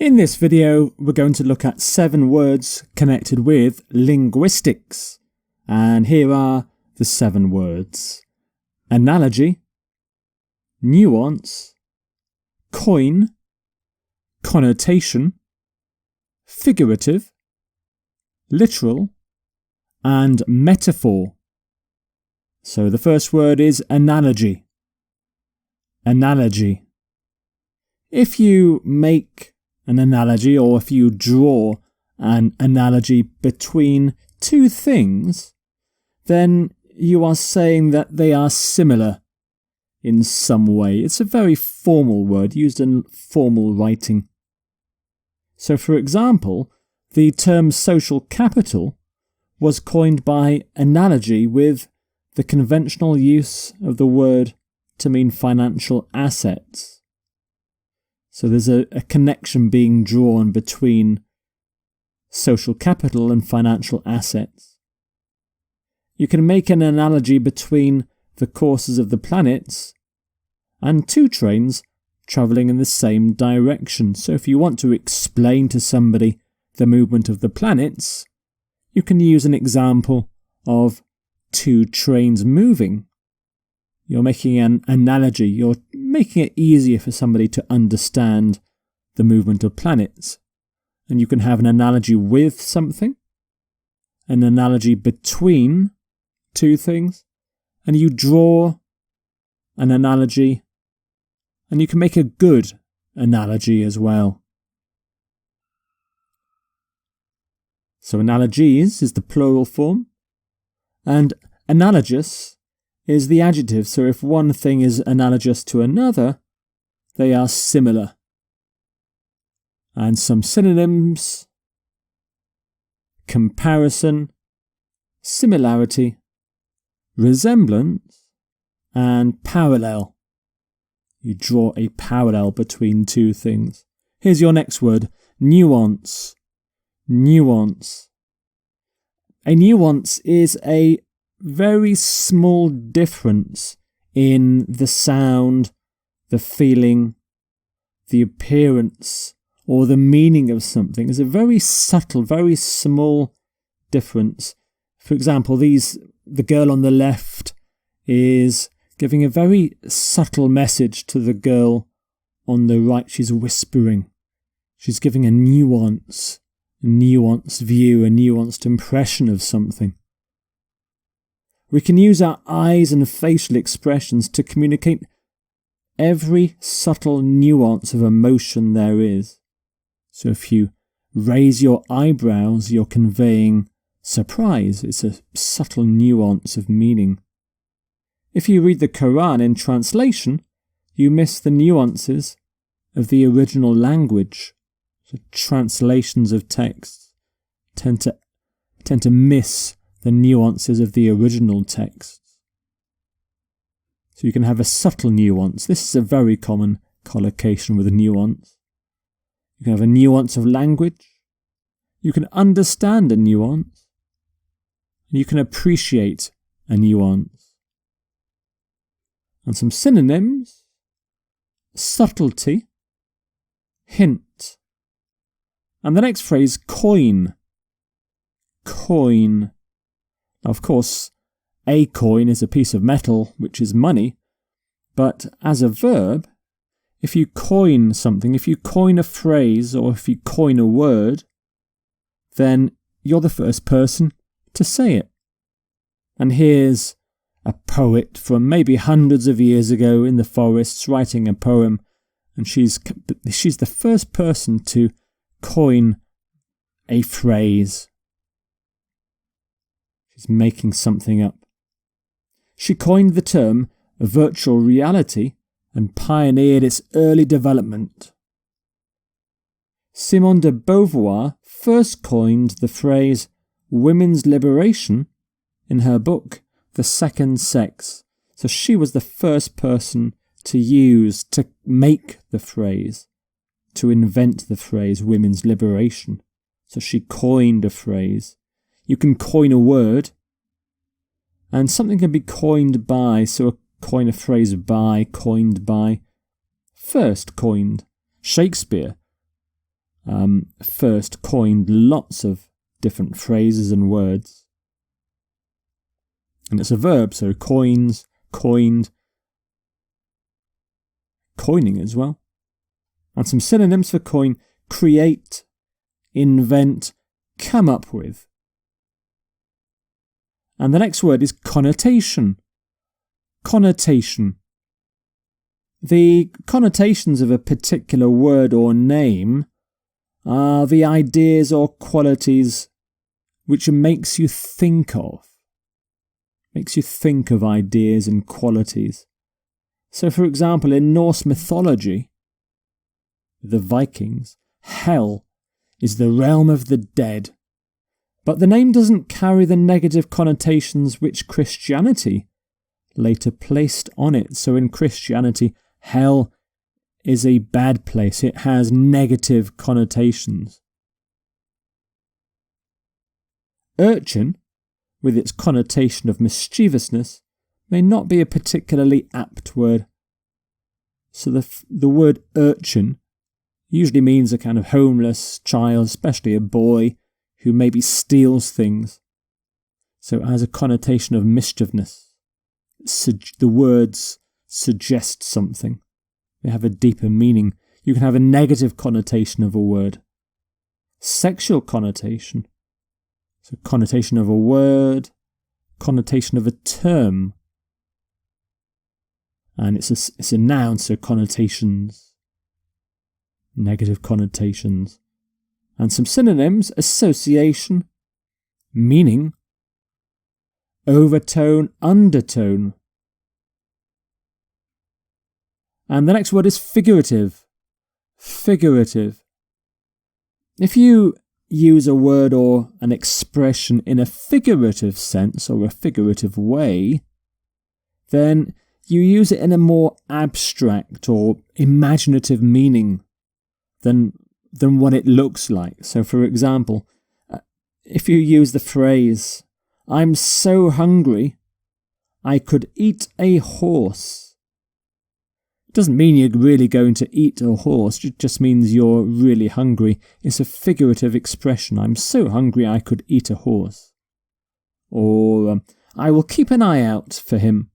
In this video, we're going to look at 7 words connected with linguistics. And here are the 7 words. Analogy, nuance, coin, connotation, figurative, literal, and metaphor. So the first word is analogy. Analogy. If you make an analogy, or if you draw an analogy between two things, then you are saying that they are similar in some way. It's a very formal word used in formal writing. So, for example, the term social capital was coined by analogy with the conventional use of the word to mean financial assets. So there's a connection being drawn between social capital and financial assets. You can make an analogy between the courses of the planets and 2 trains travelling in the same direction. So if you want to explain to somebody the movement of the planets, you can use an example of 2 trains moving. You're making an analogy. You're making it easier for somebody to understand the movement of planets. And you can have an analogy with something, an analogy between 2 things, and you draw an analogy, and you can make a good analogy as well. So analogies is the plural form, and analogous is the adjective. So if one thing is analogous to another, they are similar. And some synonyms: comparison, similarity, resemblance, and parallel. You draw a parallel between 2 things. Here's your next word: nuance. Nuance. A nuance is a very small difference in the sound, the feeling, the appearance, or the meaning of something. It's a very subtle, very small difference. For example, the girl on the left is giving a very subtle message to the girl on the right. She's whispering. She's giving a nuanced view, a nuanced impression of something. We can use our eyes and facial expressions to communicate every subtle nuance of emotion there is. So if you raise your eyebrows, you're conveying surprise. It's a subtle nuance of meaning. If you read the Quran in translation, you miss the nuances of the original language. So translations of texts tend to miss the nuances of the original texts. So you can have a subtle nuance. This is a very common collocation with a nuance. You can have a nuance of language. You can understand a nuance. You can appreciate a nuance. And some synonyms: subtlety, hint. And the next phrase, coin. Coin. Now, of course, a coin is a piece of metal, which is money, but as a verb, if you coin something, if you coin a phrase, or if you coin a word, then you're the first person to say it. And here's a poet from maybe hundreds of years ago in the forests writing a poem, and she's the first person to coin a phrase. She's making something up. She coined the term virtual reality and pioneered its early development. Simone de Beauvoir first coined the phrase women's liberation in her book The Second Sex. So she was the first person to make the phrase, to invent the phrase women's liberation. So she coined a phrase. You can coin a word, and something can be coined by, so coin a phrase by, coined by. First coined. Shakespeare first coined lots of different phrases and words. And it's a verb, so coins, coined, coining as well. And some synonyms for coin: create, invent, come up with. And the next word is connotation. Connotation. The connotations of a particular word or name are the ideas or qualities which it makes you think of. Makes you think of ideas and qualities. So, for example, in Norse mythology, the Vikings, hell is the realm of the dead. But the name doesn't carry the negative connotations which Christianity later placed on it. So in Christianity, hell is a bad place. It has negative connotations. Urchin, with its connotation of mischievousness, may not be a particularly apt word. So the word urchin usually means a kind of homeless child, especially a boy, who maybe steals things. So it has a connotation of mischievousness. The words suggest something. They have a deeper meaning. You can have a negative connotation of a word. Sexual connotation. So connotation of a word, connotation of a term. And it's a noun, so connotations. Negative connotations. And some synonyms: association, meaning, overtone, undertone. And the next word is figurative. Figurative. If you use a word or an expression in a figurative sense or a figurative way, then you use it in a more abstract or imaginative meaning than what it looks like. So, for example, if you use the phrase, "I'm so hungry, I could eat a horse," it doesn't mean you're really going to eat a horse, it just means you're really hungry. It's a figurative expression. I'm so hungry I could eat a horse. Or, I will keep an eye out for him.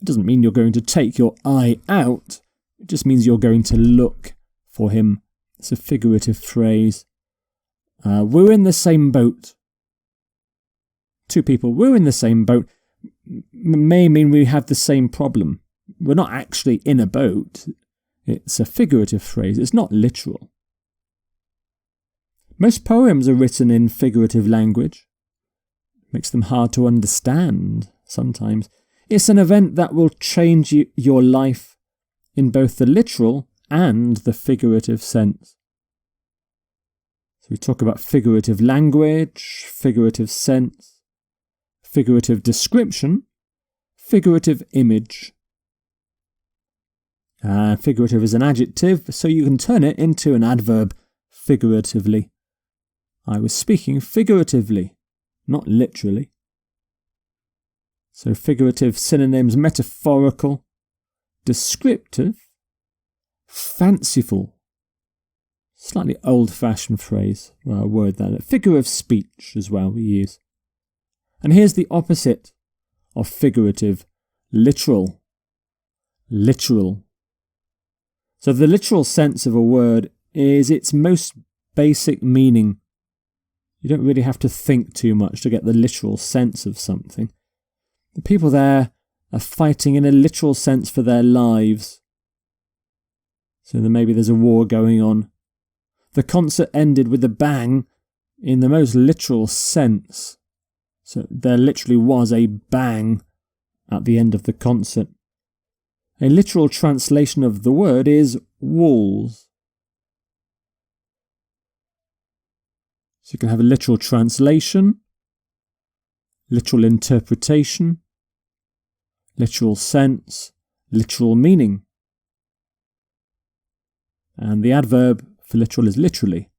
It doesn't mean you're going to take your eye out, it just means you're going to look for him. It's a figurative phrase. We're in the same boat. Two people, we're in the same boat, may mean we have the same problem. We're not actually in a boat. It's a figurative phrase. It's not literal. Most poems are written in figurative language. It makes them hard to understand sometimes. It's an event that will change your life in both the literal and the figurative sense. So we talk about figurative language, figurative sense, figurative description, figurative image. Figurative is an adjective, so you can turn it into an adverb figuratively. I was speaking figuratively, not literally. So figurative synonyms: metaphorical, descriptive, fanciful. Slightly old-fashioned phrase, word that. Figure of speech as well we use. And here's the opposite of figurative: literal. Literal. So the literal sense of a word is its most basic meaning. You don't really have to think too much to get the literal sense of something. The people there are fighting in a literal sense for their lives. So then maybe there's a war going on. The concert ended with a bang in the most literal sense. So there literally was a bang at the end of the concert. A literal translation of the word is walls. So you can have a literal translation, literal interpretation, literal sense, literal meaning. And the adverb for literal is literally.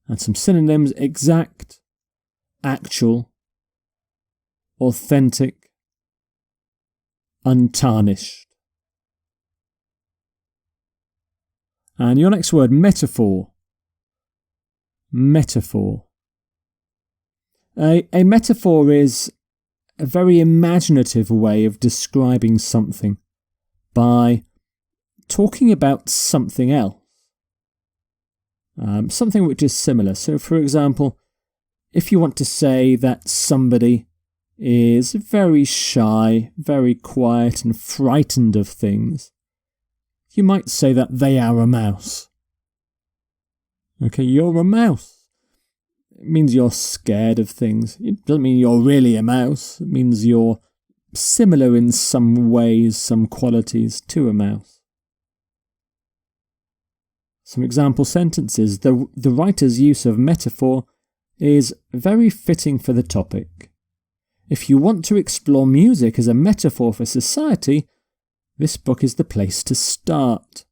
And some synonyms: exact, actual, authentic, untarnished. And your next word, metaphor. Metaphor. A metaphor is a very imaginative way of describing something by talking about something else. Something which is similar. So, for example, if you want to say that somebody is very shy, very quiet and frightened of things, you might say that they are a mouse. Okay, you're a mouse. It means you're scared of things. It doesn't mean you're really a mouse. It means you're similar in some ways, some qualities to a mouse. Some example sentences. The writer's use of metaphor is very fitting for the topic. If you want to explore music as a metaphor for society, this book is the place to start.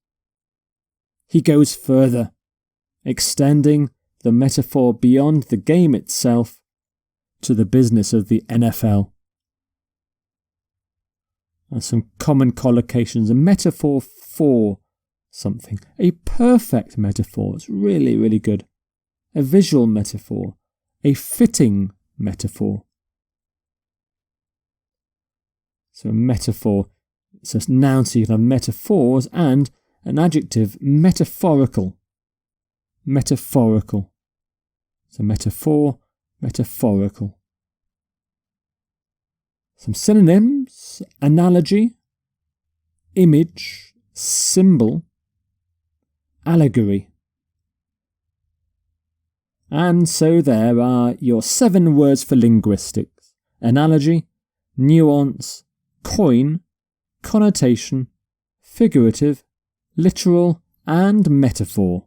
He goes further, extending the metaphor beyond the game itself to the business of the NFL. And some common collocations. A metaphor for something. A perfect metaphor. It's really, really good. A visual metaphor. A fitting metaphor. So a metaphor, it's a noun, so you can have metaphors, and an adjective, metaphorical. Metaphorical. So metaphor, metaphorical. Some synonyms, analogy, image, symbol, allegory. And so there are your 7 words for linguistics: analogy, nuance, coin, connotation, figurative, literal, and metaphor.